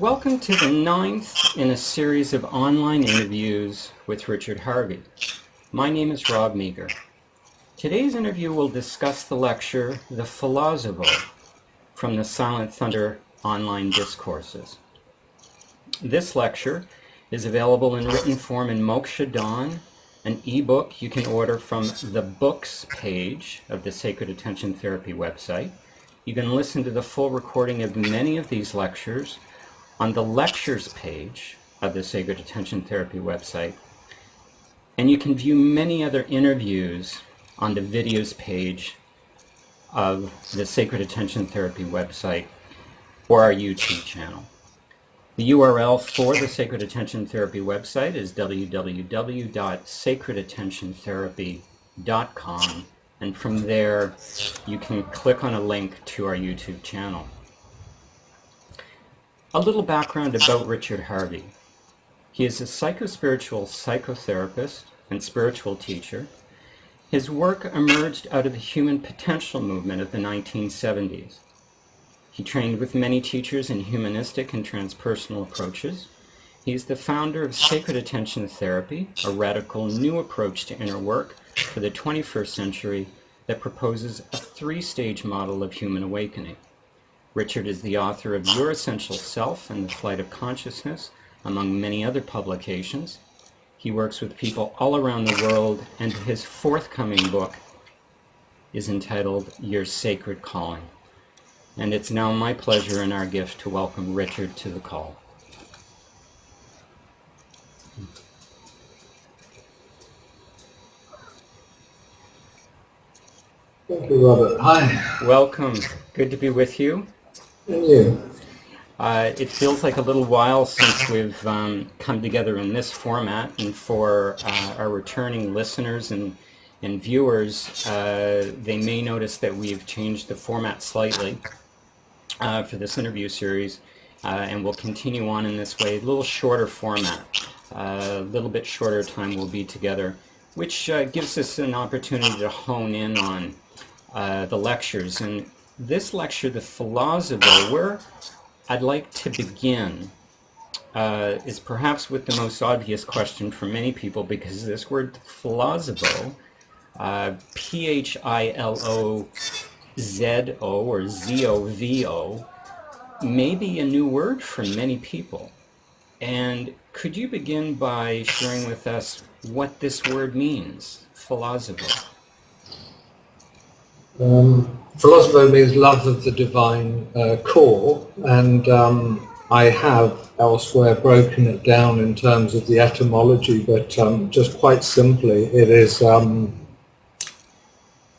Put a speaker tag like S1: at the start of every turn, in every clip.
S1: Welcome to the 9th in a series of online interviews with Richard Harvey. My name is Rob Meager. Today's interview will discuss the lecture, The Philozovo, from the Silent Thunder online Discourses. This lecture is available in written form in Moksha Dawn, an ebook you can order from the books page of the Sacred Attention Therapy website. You can listen to the full recording of many of these lectures on the lectures page of the Sacred Attention Therapy website. And you can view many other interviews on the videos page of the Sacred Attention Therapy website or our YouTube channel. The URL for the Sacred Attention Therapy website is www.sacredattentiontherapy.com, and from there you can click on a link to our YouTube channel. A little background about Richard Harvey. He is a psychospiritual psychotherapist and spiritual teacher. His work emerged out of the human potential movement of the 1970s. He trained with many teachers in humanistic and transpersonal approaches. He is the founder of Sacred Attention Therapy, a radical new approach to inner work for the 21st century that proposes a three-stage model of human awakening. Richard is the author of Your Essential Self and the Flight of Consciousness, among many other publications. He works with people all around the world, and his forthcoming book is entitled Your Sacred Calling. And it's now my pleasure and our gift to welcome Richard to the call.
S2: Thank you, Robert. Hi.
S1: Welcome. Good to be with you.
S2: And you?
S1: It feels like a little while since we've come together in this format, and for our returning listeners and viewers, they may notice that we've changed the format slightly for this interview series, and we'll continue on in this way. A little shorter format, a little bit shorter time we'll be together, which gives us an opportunity to hone in on the lectures. And this lecture, The Philozovo, where I'd like to begin is perhaps with the most obvious question for many people, because this word Philozovo, P-H-I-L-O-Z-O or Z-O-V-O, may be a new word for many people. And could you begin by sharing with us what this word means, Philozovo?
S2: Philozovo means love of the divine core, and I have elsewhere broken it down in terms of the etymology, but just quite simply it is a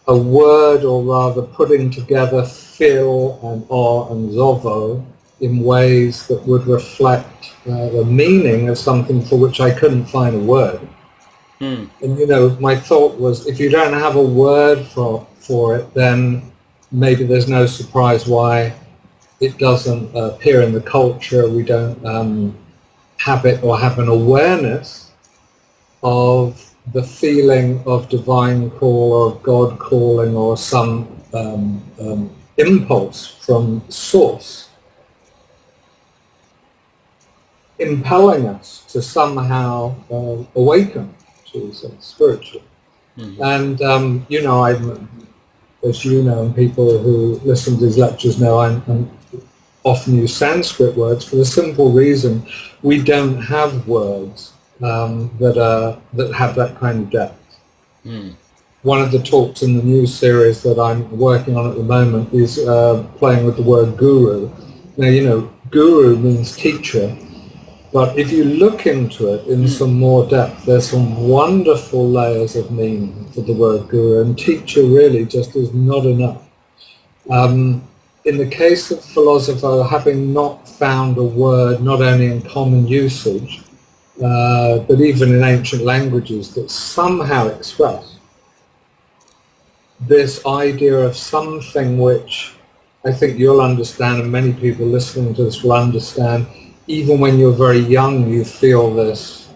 S2: word, or rather putting together phil and o and zovo in ways that would reflect the meaning of something for which I couldn't find a word. And you know, my thought was, if you don't have a word for it, then maybe there's no surprise why it doesn't appear in the culture. We don't have it, or have an awareness of the feeling of divine call, or of God calling, or some impulse from source impelling us to somehow awaken to something spiritual. And you know, as you know, and people who listen to these lectures know, I often use Sanskrit words for the simple reason we don't have words that have that kind of depth. One of the talks in the new series that I'm working on at the moment is playing with the word guru. Now, you know, guru means teacher, but if you look into it in some more depth, there's some wonderful layers of meaning for the word guru, and teacher really just is not enough. In the case of Philozovo, having not found a word, not only in common usage, but even in ancient languages, that somehow express this idea of something which I think you'll understand, and many people listening to this will understand. Even when you're very young, you feel this,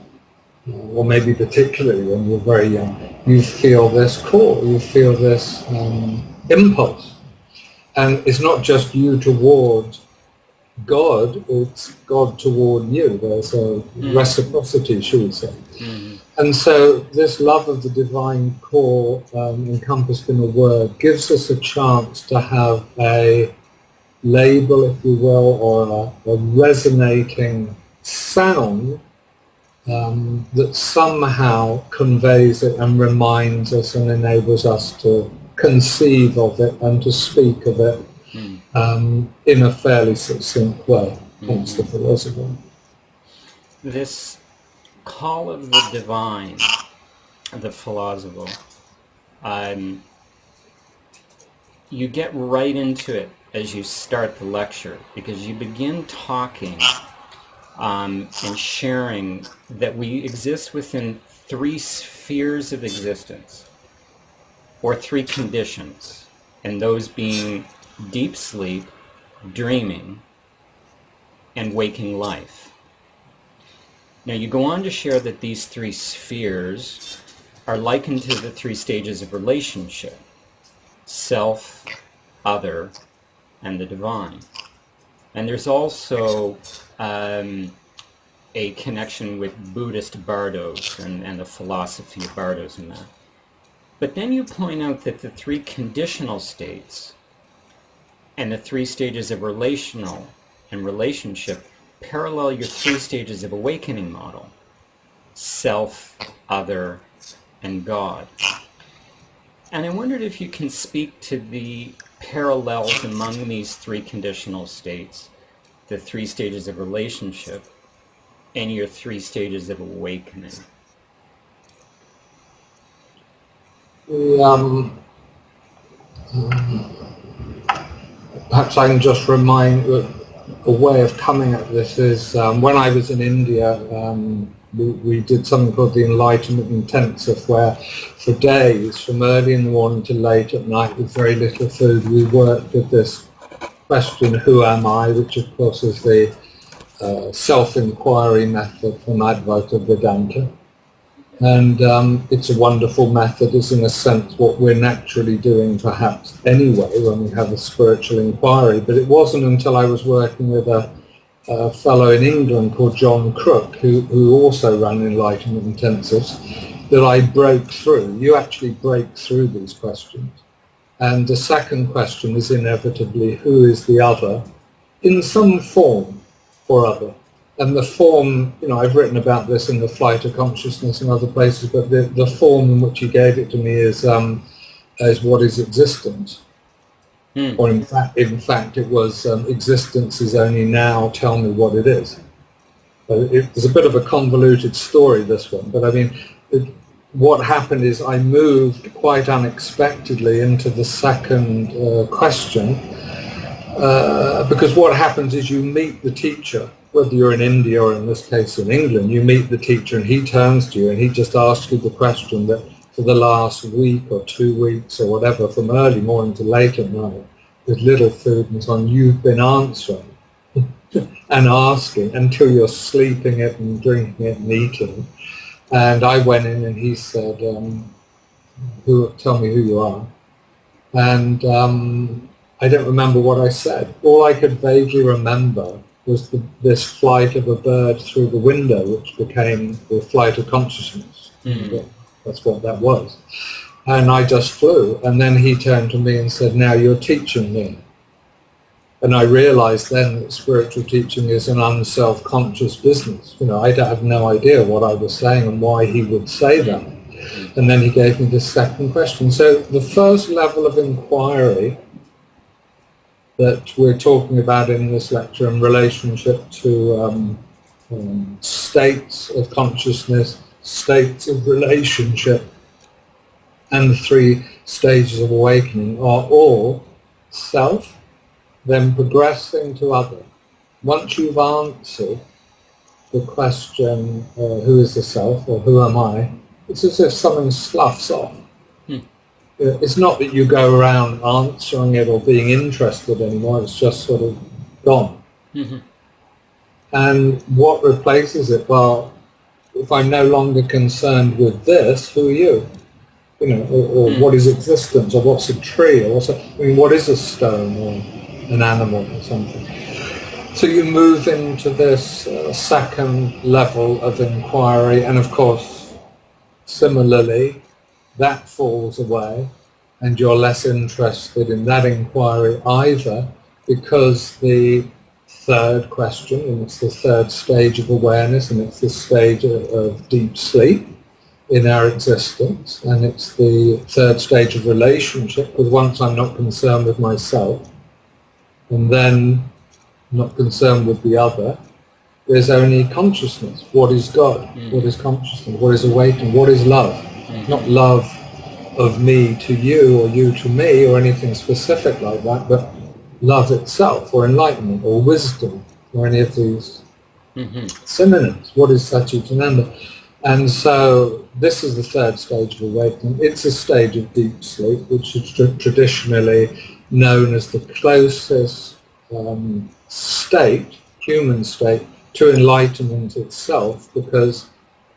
S2: or maybe particularly when you're very young, you feel this call, you feel this impulse. And it's not just you towards God, it's God toward you. There's a reciprocity, should we say. And so this love of the divine core, encompassed in a word, gives us a chance to have a label, if you will, or a resonating sound that somehow conveys it and reminds us and enables us to conceive of it and to speak of it in a fairly succinct way. Hence the Philozovo.
S1: This call of the divine, the Philozovo, you get right into it as you start the lecture, because you begin talking and sharing that we exist within three spheres of existence, or three conditions, and those being deep sleep, dreaming, and waking life. Now you go on to share that these three spheres are likened to the three stages of relationship: self, other, and the divine. And there's also a connection with Buddhist bardos and the philosophy of bardos in that. But then you point out that the three conditional states and the three stages of relational and relationship parallel your three stages of awakening model: self, other, and God. And I wondered if you can speak to the parallels among these three conditional states, the three stages of relationship, and your three stages of awakening.
S2: Perhaps I can just remind, a way of coming at this is when I was in India, we did something called the Enlightenment Intensive, where for days, from early in the morning to late at night, with very little food, we worked with this question, who am I, which of course is the self-inquiry method from Advaita Vedanta. And it's a wonderful method. It's in a sense what we're naturally doing perhaps anyway when we have a spiritual inquiry. But it wasn't until I was working with a fellow in England called John Crook, who also ran Enlightenment Intensives, that I broke through. You actually break through these questions. And the second question is inevitably, who is the other, in some form or other. And the form, I've written about this in the Flight of Consciousness and other places, but the form in which he gave it to me is what is existence. Or in fact, it was existence is only now, tell me what it is. It's a bit of a convoluted story, this one, but I mean, what happened is I moved quite unexpectedly into the second question, because what happens is you meet the teacher, whether you're in India or in this case in England, you meet the teacher and he turns to you and he just asks you the question that for the last week or 2 weeks or whatever, from early morning to late at night, with little food and so on, you've been answering and asking until you're sleeping it and drinking it and eating. And I went in and he said, tell me who you are. And I don't remember what I said. All I could vaguely remember was this flight of a bird through the window, which became the flight of consciousness. That's what that was. And I just flew. And then he turned to me and said, now you're teaching me. And I realized then that spiritual teaching is an unself-conscious business. I have no idea what I was saying and why he would say that. And then he gave me the second question. So the first level of inquiry that we're talking about in this lecture in relationship to states of consciousness, states of relationship, and the three stages of awakening are all self, then progressing to other. Once you've answered the question, who is the self, or who am I, it's as if something sloughs off. It's not that you go around answering it or being interested anymore, it's just sort of gone. And what replaces it? Well, if I'm no longer concerned with this, who are you? Or what is existence, or what's a tree, or what is a stone, or an animal, or something. So you move into this second level of inquiry, and of course, similarly, that falls away, and you're less interested in that inquiry either, because the third question, and it's the third stage of awareness, and it's the stage of deep sleep in our existence, and it's the third stage of relationship, because once I'm not concerned with myself, and then not concerned with the other, there's only consciousness. What is God? What is consciousness? What is awakening? What is love? Not love of me to you or you to me or anything specific like that, but love itself or enlightenment or wisdom or any of these synonyms. What is Satchitananda? And so this is the third stage of awakening. It's a stage of deep sleep, which is traditionally known as the closest state, human state, to enlightenment itself, because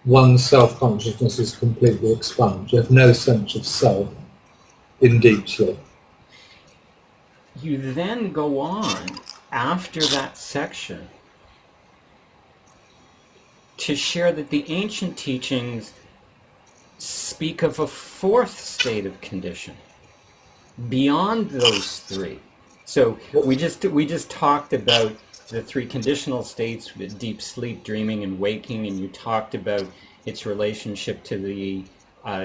S2: one's self-consciousness is completely expunged. You have no sense of self in deep sleep.
S1: You then go on, after that section, to share that the ancient teachings speak of a fourth state of condition, beyond those three. So we just talked about the three conditional states, with deep sleep, dreaming, and waking, and you talked about its relationship to the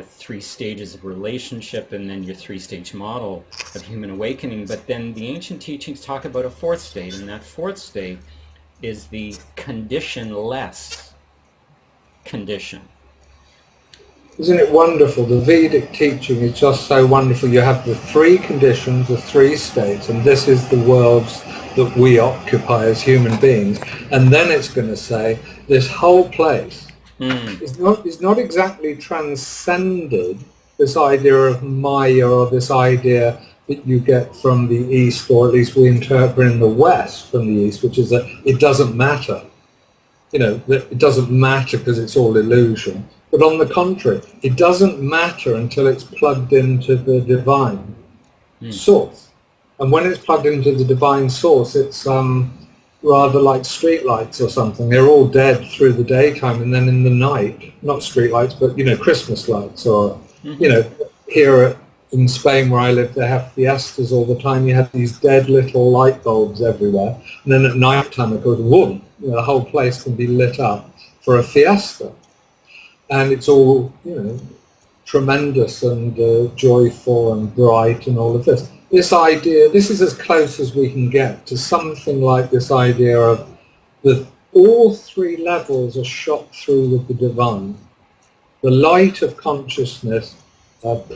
S1: three stages of relationship, and then your three-stage model of human awakening. But then the ancient teachings talk about a fourth state, and that fourth state is the conditionless condition.
S2: Isn't it wonderful? The Vedic teaching is just so wonderful. You have the three conditions, the three states, and this is the worlds that we occupy as human beings. And then it's going to say this whole place is not exactly transcended, this idea of Maya, or this idea that you get from the East, or at least we interpret in the West from the East, which is that it doesn't matter. You know, that it doesn't matter because it's all illusion. But on the contrary, it doesn't matter until it's plugged into the divine source. And when it's plugged into the divine source, it's rather like streetlights or something. They're all dead through the daytime, and then in the night, not streetlights, but, you know, Christmas lights, or, you know, here in Spain where I live, they have fiestas all the time. You have these dead little light bulbs everywhere. And then at night time, it goes, whoom, you know, the whole place can be lit up for a fiesta. And it's all, you know, tremendous and joyful and bright and all of this. This idea, this is as close as we can get to something like this idea of that all three levels are shot through with the divine. The light of consciousness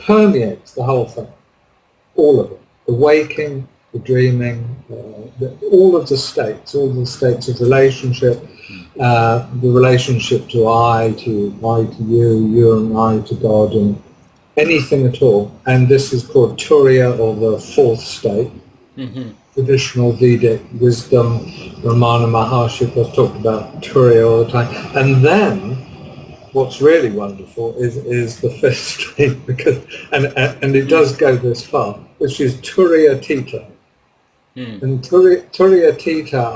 S2: permeates the whole thing, all of it. The waking, the dreaming, all of the states of relationship, the relationship to I, to you, you and I to God, and anything at all. And this is called Turiya, or the fourth state. Traditional Vedic wisdom, Ramana Maharshi has talked about Turiya all the time. And then what's really wonderful is the fifth state, because and it does go this far, which is Turiya Tita. And Turiya Tita,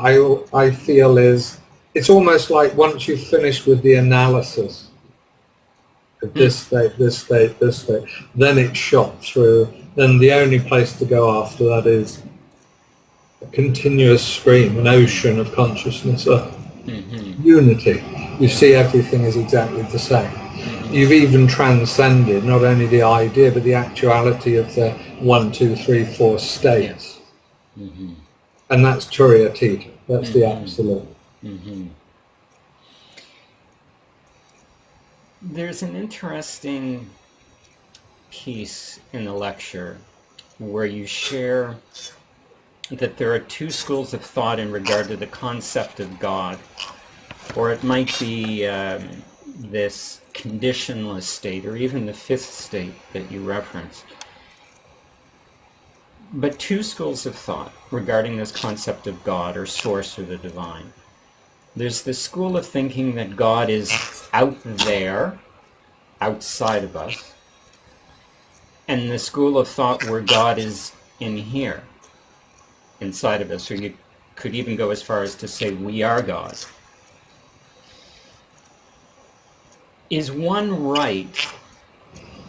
S2: I feel, is, it's almost like once you've finished with the analysis of this state, this state, this state, then it's shot through. Then the only place to go after that is a continuous stream, an ocean of consciousness, unity. You see everything is exactly the same. You've even transcended not only the idea, but the actuality of the 1, 2, 3, 4 states. And that's Turiya Tita. That's the absolute.
S1: There's an interesting piece in the lecture where you share that there are two schools of thought in regard to the concept of God, or it might be this conditionless state, or even the fifth state that you referenced. But two schools of thought regarding this concept of God, or source, or the divine. There's the school of thinking that God is out there, outside of us, and the school of thought where God is in here, inside of us. Or could even go as far as to say we are God. Is one right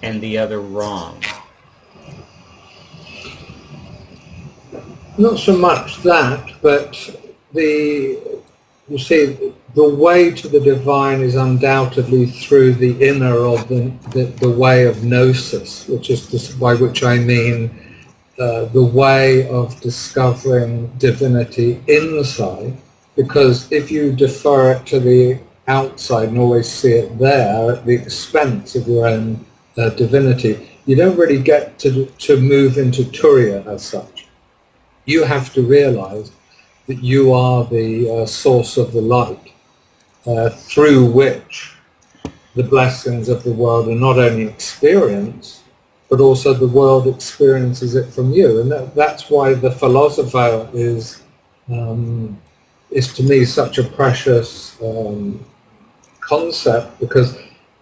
S1: and the other wrong?
S2: Not so much that, but you see, the way to the divine is undoubtedly through the inner, or the way of gnosis, which is by which I mean the way of discovering divinity inside, because if you defer it to the outside and always see it there at the expense of your own divinity, you don't really get to move into Turiya as such. You have to realize that you are the source of the light through which the blessings of the world are not only experienced, but also the world experiences it from you. And that's why the Philozovo is to me such a precious concept, because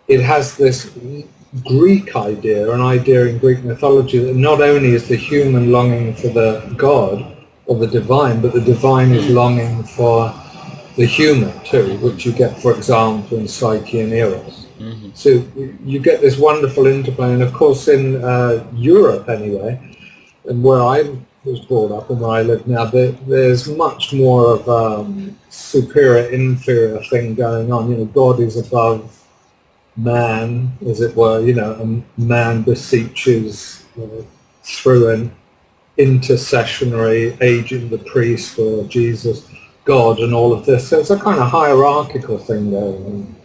S2: it has this Greek idea, an idea in Greek mythology, that not only is the human longing for the God or the divine, but the divine is longing for the human too, which you get, for example, in Psyche and Eros. Mm-hmm. So you get this wonderful interplay, and of course in Europe anyway, and where I was brought up and where I live now, there's much more of superior-inferior thing going on. You know, God is above man, as it were. You know, and man beseeches through an intercessionary agent, the priest or Jesus, God, and all of this. So it's a kind of hierarchical thing going on.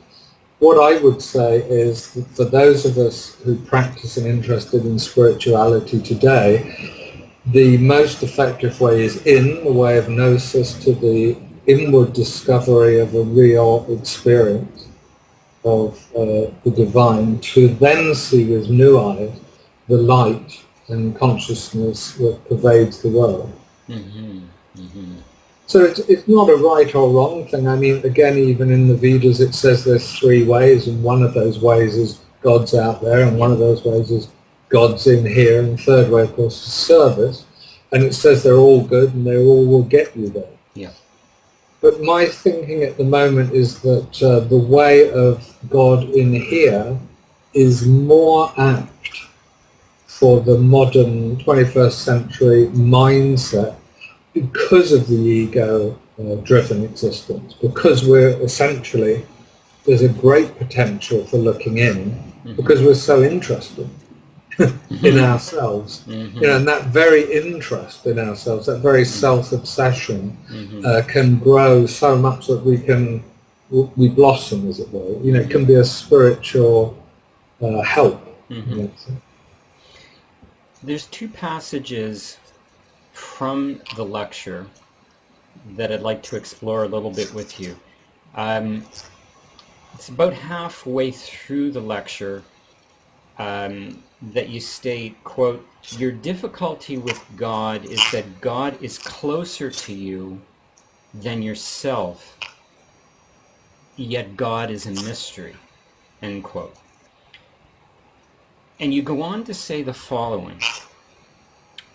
S2: What I would say is that for those of us who practice and interested in spirituality today, the most effective way is in the way of gnosis, to the inward discovery of a real experience of the divine, to then see with new eyes the light and consciousness that pervades the world. Mm-hmm. Mm-hmm. So it's not a right or wrong thing. I mean, again, even in the Vedas it says there's three ways, and one of those ways is God's out there, and one of those ways is God's in here, and the third way, of course, is service. And it says they're all good and they all will get you there. Yeah. But my thinking at the moment is that the way of God in here is more apt for the modern 21st century mindset, because of the ego-driven existence, because we're essentially, there's a great potential for looking in, because we're so interested in ourselves. You know, and that very interest in ourselves, that very self-obsession can grow so much that we blossom, as it were. You know, it can be a spiritual help.
S1: There's two passages from the lecture that I'd like to explore a little bit with you. It's about halfway through the lecture that you state, quote, "Your difficulty with God is that God is closer to you than yourself, yet God is a mystery," end quote. And you go on to say the following: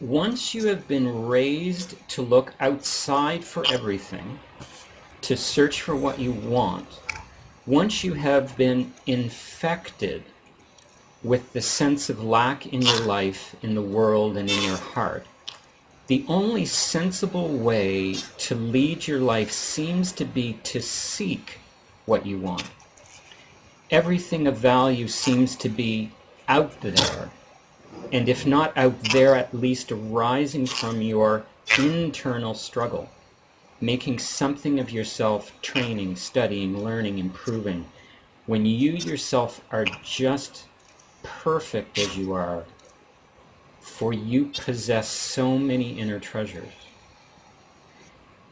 S1: "Once you have been raised to look outside for everything, to search for what you want, once you have been infected with the sense of lack in your life, in the world, and in your heart, the only sensible way to lead your life seems to be to seek what you want. Everything of value seems to be out there, and if not out there, at least arising from your internal struggle, making something of yourself, training, studying, learning, improving, when you yourself are just perfect as you are, for you possess so many inner treasures."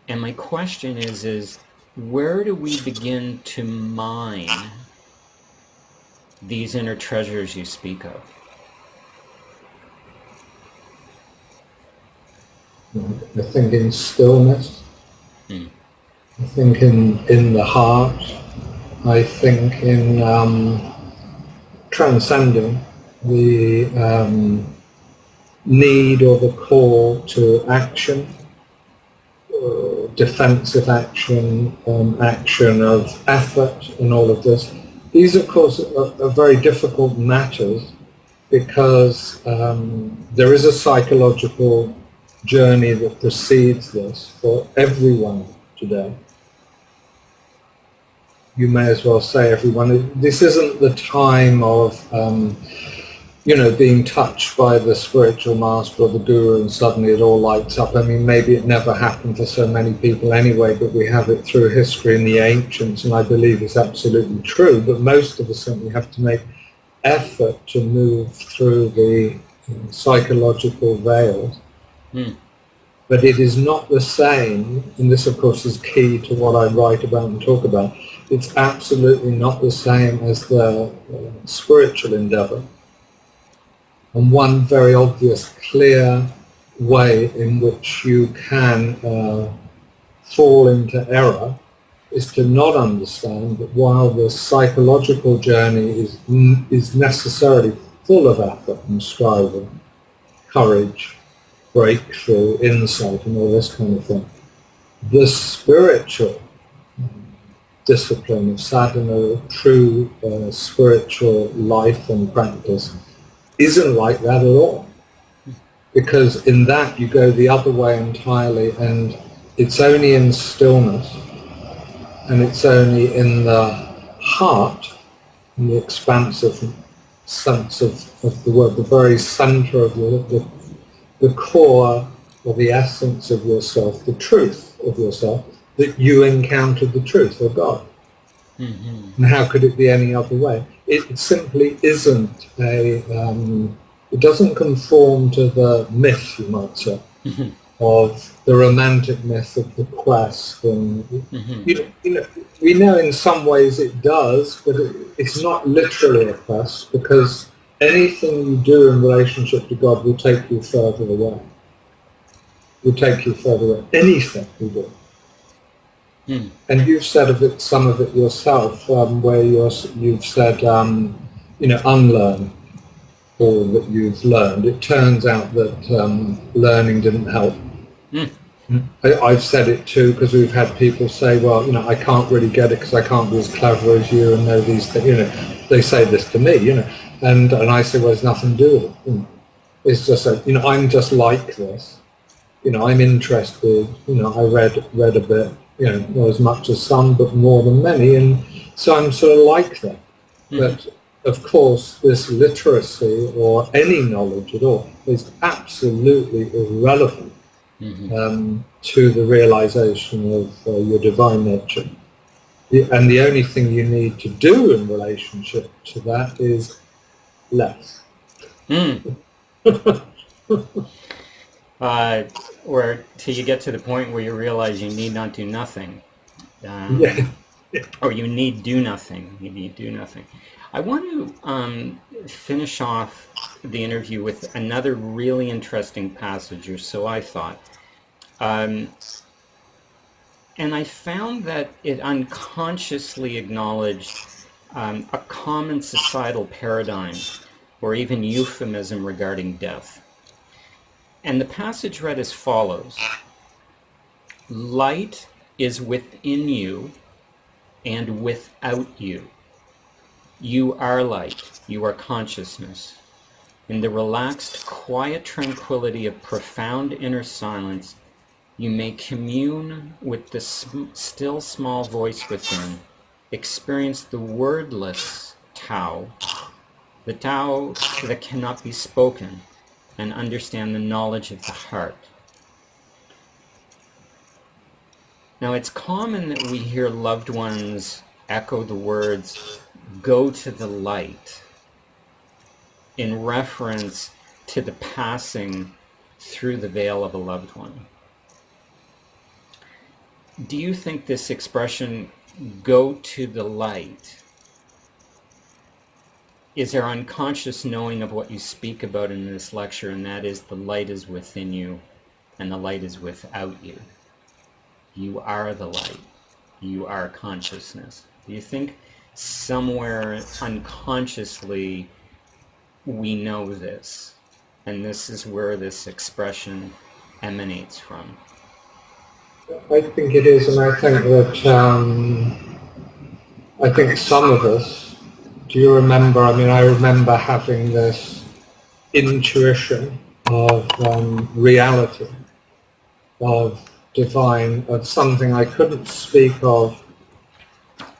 S1: And my question is where do we begin to mine these inner treasures you speak of?
S2: I think in stillness. I think in the heart. I think in transcending the need or the call to action, defensive action, action of effort, and all of this. These, of course, are very difficult matters because there is a psychological journey that precedes this for everyone today. You may as well say everyone. This isn't the time of being touched by the spiritual master or the guru and suddenly it all lights up. I mean, maybe it never happened for so many people anyway, but we have it through history in the ancients, and I believe it's absolutely true. But most of us certainly have to make effort to move through the psychological veils. But it is not the same, and this of course is key to what I write about and talk about, it's absolutely not the same as the spiritual endeavor. And one very obvious, clear way in which you can fall into error is to not understand that while the psychological journey is necessarily full of effort and striving, courage, breakthrough, insight, and all this kind of thing, the spiritual discipline of sadhana, true spiritual life and practice, isn't like that at all, because in that you go the other way entirely, and it's only in stillness, and it's only in the heart, in the expansive sense of the word, the very center of the core or the essence of yourself, the truth of yourself, that you encounter the truth of God. And how could it be any other way? It simply isn't it doesn't conform to the myth, you might say, of the romantic myth of the quest. And we know in some ways it does, but it's not literally a quest, because anything you do in relationship to God will take you further away. Will take you further away. Anything you do. And you've said of it, some of it yourself, where you've said, unlearn all that you've learned. It turns out that learning didn't help. I've said it too, because we've had people say, well, I can't really get it because I can't be as clever as you and know these things. They say this to me, and I say, well, there's nothing to do with it. It's just that, I'm just like this. I'm interested. I read a bit. Not as much as some, but more than many, and so I'm sort of like that. But of course, this literacy or any knowledge at all is absolutely irrelevant to the realization of your divine nature. And the only thing you need to do in relationship to that is less.
S1: Or till you get to the point where you realize you need not do nothing. Or you need do nothing. You need do nothing. I want to finish off the interview with another really interesting passage, or so I thought. And I found that it unconsciously acknowledged a common societal paradigm, or even euphemism regarding death. And the passage read as follows: light is within you and without you. You are light. You are consciousness. In the relaxed, quiet tranquility of profound inner silence, you may commune with the still small voice within, experience the wordless Tao, the Tao that cannot be spoken, and understand the knowledge of the heart. Now, it's common that we hear loved ones echo the words, "Go to the light," in reference to the passing through the veil of a loved one. Do you think this expression, "go to the light," is our unconscious knowing of what you speak about in this lecture, and that is the light is within you and the light is without you? You are the light. You are consciousness. Do you think somewhere unconsciously we know this, and this is where this expression emanates from?
S2: I think it is, and I think that I think some of us. Do you remember? I mean, I remember having this intuition of reality, of divine, of something I couldn't speak of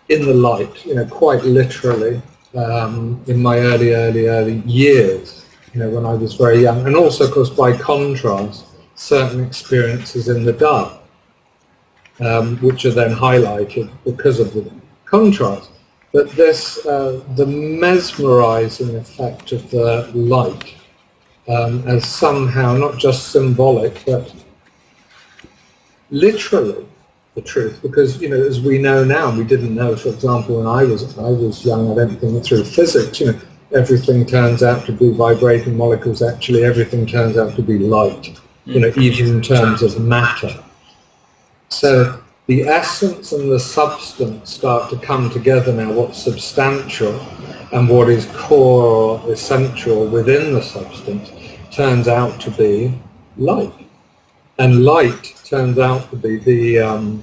S2: in the light, quite literally, in my early years, when I was very young. And also, of course, by contrast, certain experiences in the dark, which are then highlighted because of the contrast. But this, the mesmerizing effect of the light, as somehow not just symbolic, but literally the truth, because as we know now, and we didn't know, for example, when I was young, I don't think through physics, everything turns out to be vibrating molecules. Actually, everything turns out to be light, even in terms of matter. So the essence and the substance start to come together now. What's substantial and what is core or essential within the substance turns out to be light. And light turns out to be the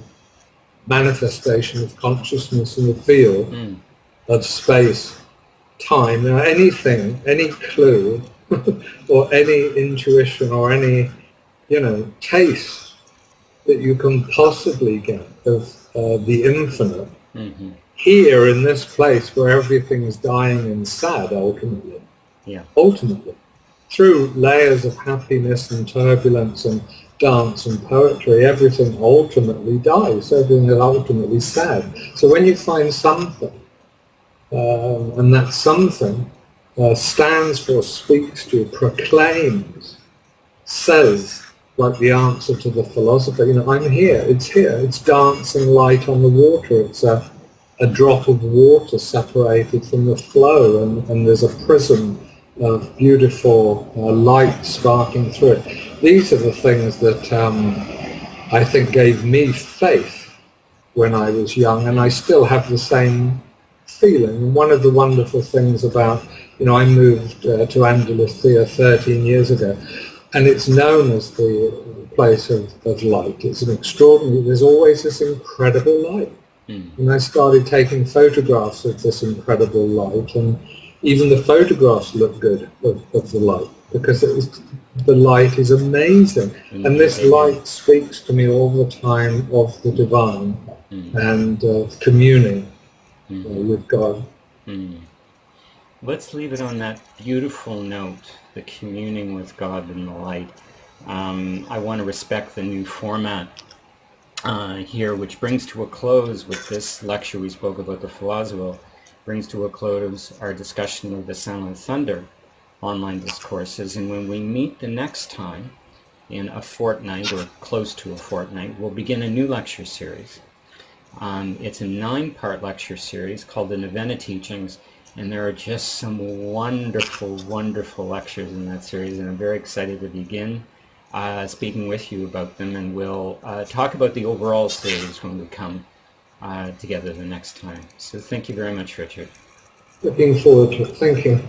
S2: manifestation of consciousness in the field of space, time. Anything, any clue, or any intuition, or any, taste that you can possibly get of the infinite, here in this place where everything is dying and sad, ultimately, through layers of happiness and turbulence and dance and poetry, everything ultimately dies, everything is ultimately sad. So when you find something, and that something stands for, speaks to, proclaims, says, like the answer to the philosopher, I'm here, it's dancing light on the water, it's a drop of water separated from the flow, and there's a prism of beautiful light sparking through it. These are the things that I think gave me faith when I was young, and I still have the same feeling. One of the wonderful things about, I moved to Andalusia 13 years ago, and it's known as the place of light. It's an extraordinary, there's always this incredible light. And I started taking photographs of this incredible light, and even the photographs look good of the light, because the light is amazing. And this light speaks to me all the time of the divine and of communing with God.
S1: Let's leave it on that beautiful note, the communing with God and the light. I want to respect the new format here, which brings to a close with this lecture we spoke about the Philozovo, brings to a close our discussion of the Sound of Thunder online discourses. And when we meet the next time, in a fortnight or close to a fortnight, we'll begin a new lecture series. It's a 9-part lecture series called the Novena Teachings, and there are just some wonderful, wonderful lectures in that series, and I'm very excited to begin speaking with you about them, and we'll talk about the overall series when we come together the next time. So thank you very much, Richard.
S2: Looking forward to it. Thank you.